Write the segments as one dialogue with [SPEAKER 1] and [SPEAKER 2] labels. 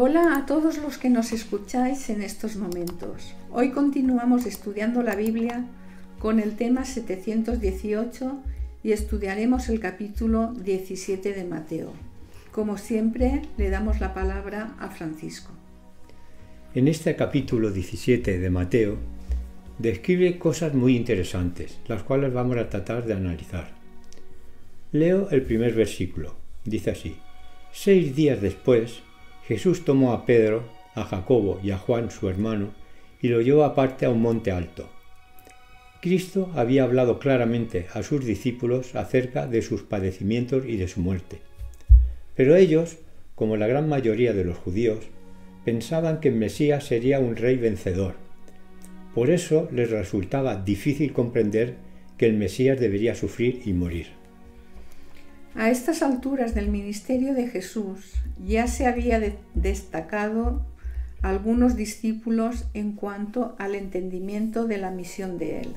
[SPEAKER 1] Hola a todos los que nos escucháis en estos momentos. Hoy continuamos estudiando la Biblia con el tema 718 y estudiaremos el capítulo 17 de Mateo. Como siempre, le damos la palabra a Francisco.
[SPEAKER 2] En este capítulo 17 de Mateo describe cosas muy interesantes, las cuales vamos a tratar de analizar. Leo el primer versículo. Dice así: 6 días después, Jesús tomó a Pedro, a Jacobo y a Juan, su hermano, y lo llevó aparte a un monte alto. Cristo había hablado claramente a sus discípulos acerca de sus padecimientos y de su muerte. Pero ellos, como la gran mayoría de los judíos, pensaban que el Mesías sería un rey vencedor. Por eso les resultaba difícil comprender que el Mesías debería sufrir y morir.
[SPEAKER 1] A estas alturas del ministerio de Jesús ya se había destacado algunos discípulos en cuanto al entendimiento de la misión de él.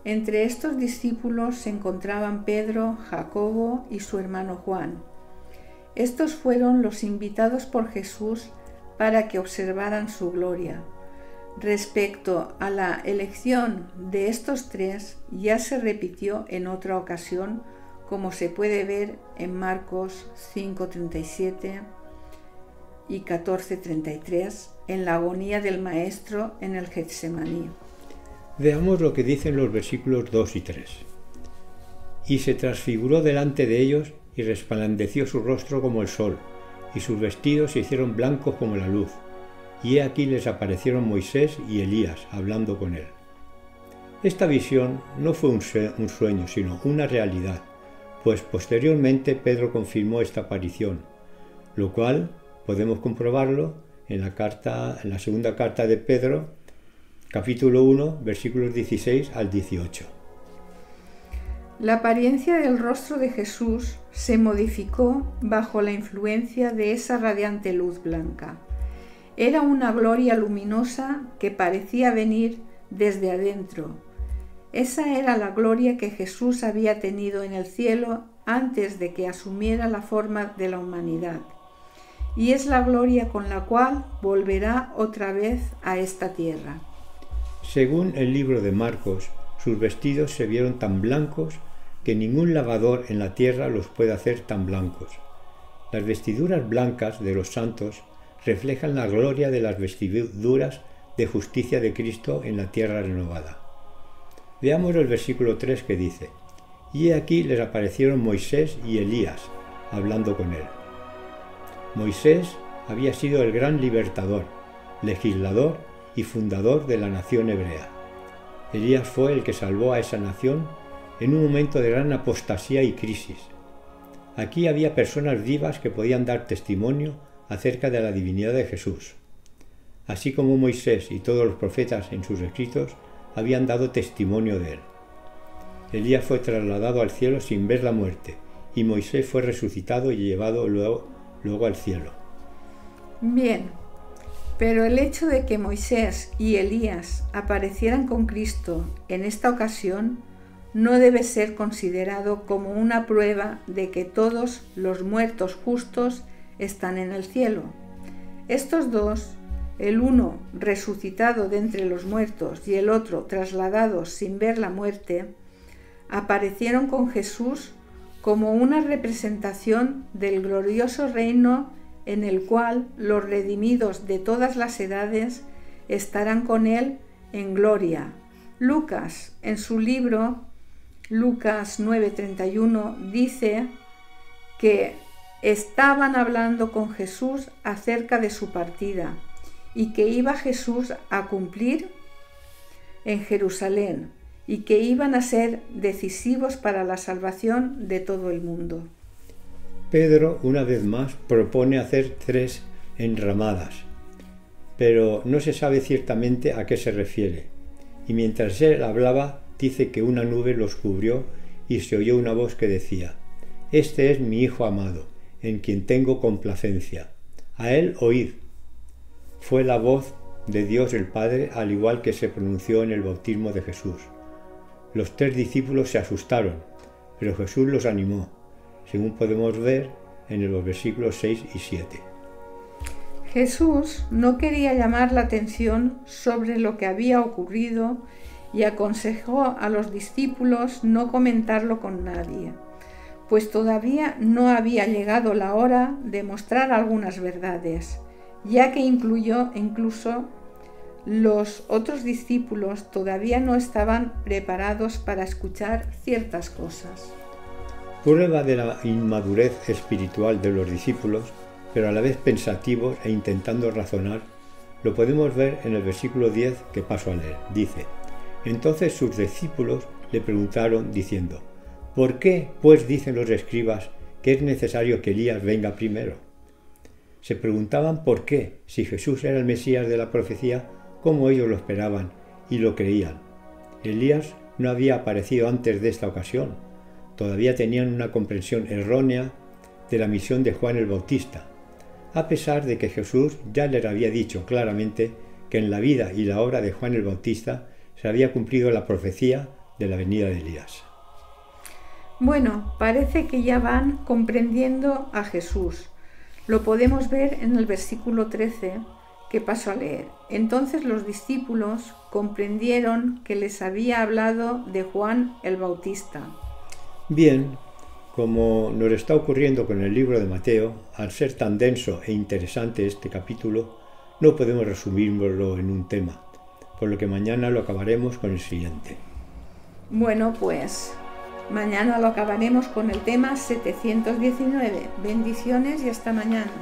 [SPEAKER 1] Entre estos discípulos se encontraban Pedro, Jacobo y su hermano Juan. Estos fueron los invitados por Jesús para que observaran su gloria. Respecto a la elección de estos tres, ya se repitió en otra ocasión, como se puede ver en Marcos 5:37 y 14:33, en la agonía del Maestro en el Getsemaní.
[SPEAKER 2] Veamos lo que dicen los versículos 2 y 3. Y se transfiguró delante de ellos y resplandeció su rostro como el sol, y sus vestidos se hicieron blancos como la luz. Y he aquí les aparecieron Moisés y Elías hablando con él. Esta visión no fue un sueño, sino una realidad, pues posteriormente Pedro confirmó esta aparición, lo cual podemos comprobarlo en la segunda carta de Pedro, capítulo 1, versículos 16 al 18.
[SPEAKER 1] La apariencia del rostro de Jesús se modificó bajo la influencia de esa radiante luz blanca. Era una gloria luminosa que parecía venir desde adentro. Esa era la gloria que Jesús había tenido en el cielo antes de que asumiera la forma de la humanidad. Y es la gloria con la cual volverá otra vez a esta tierra.
[SPEAKER 2] Según el libro de Marcos, sus vestidos se vieron tan blancos que ningún lavador en la tierra los puede hacer tan blancos. Las vestiduras blancas de los santos reflejan la gloria de las vestiduras de justicia de Cristo en la tierra renovada. Veamos el versículo 3 que dice: y aquí les aparecieron Moisés y Elías, hablando con él. Moisés había sido el gran libertador, legislador y fundador de la nación hebrea. Elías fue el que salvó a esa nación en un momento de gran apostasía y crisis. Aquí había personas vivas que podían dar testimonio acerca de la divinidad de Jesús. Así como Moisés y todos los profetas en sus escritos habían dado testimonio de él. Elías fue trasladado al cielo sin ver la muerte, y Moisés fue resucitado y llevado luego al cielo.
[SPEAKER 1] Bien, pero el hecho de que Moisés y Elías aparecieran con Cristo en esta ocasión no debe ser considerado como una prueba de que todos los muertos justos están en el cielo. Estos dos, el uno resucitado de entre los muertos y el otro trasladado sin ver la muerte, aparecieron con Jesús como una representación del glorioso reino en el cual los redimidos de todas las edades estarán con él en gloria. Lucas, en su libro Lucas 9:31, dice que estaban hablando con Jesús acerca de su partida y que iba Jesús a cumplir en Jerusalén y que iban a ser decisivos para la salvación de todo el mundo.
[SPEAKER 2] Pedro, una vez más, propone hacer 3 enramadas, pero no se sabe ciertamente a qué se refiere. Y mientras él hablaba, dice que una nube los cubrió y se oyó una voz que decía: «Este es mi Hijo amado, en quien tengo complacencia. A él oíd». Fue la voz de Dios el Padre, al igual que se pronunció en el bautismo de Jesús. Los 3 discípulos se asustaron, pero Jesús los animó, según podemos ver en los versículos 6 y 7.
[SPEAKER 1] Jesús no quería llamar la atención sobre lo que había ocurrido y aconsejó a los discípulos no comentarlo con nadie, pues todavía no había llegado la hora de mostrar algunas verdades, ya que incluso los otros discípulos todavía no estaban preparados para escuchar ciertas cosas.
[SPEAKER 2] Prueba de la inmadurez espiritual de los discípulos, pero a la vez pensativos e intentando razonar, lo podemos ver en el versículo 10 que paso a leer. Dice: entonces sus discípulos le preguntaron diciendo: ¿por qué, pues, dicen los escribas que es necesario que Elías venga primero? Se preguntaban por qué, si Jesús era el Mesías de la profecía, como ellos lo esperaban y lo creían. Elías no había aparecido antes de esta ocasión. Todavía tenían una comprensión errónea de la misión de Juan el Bautista, a pesar de que Jesús ya les había dicho claramente que en la vida y la obra de Juan el Bautista se había cumplido la profecía de la venida de Elías.
[SPEAKER 1] Bueno, parece que ya van comprendiendo a Jesús. Lo podemos ver en el versículo 13 que paso a leer. Entonces los discípulos comprendieron que les había hablado de Juan el Bautista.
[SPEAKER 2] Bien, como nos está ocurriendo con el libro de Mateo, al ser tan denso e interesante este capítulo, no podemos resumirlo en un tema, por lo que mañana lo acabaremos con el siguiente.
[SPEAKER 1] Bueno, pues mañana lo acabaremos con el tema 719. Bendiciones y hasta mañana.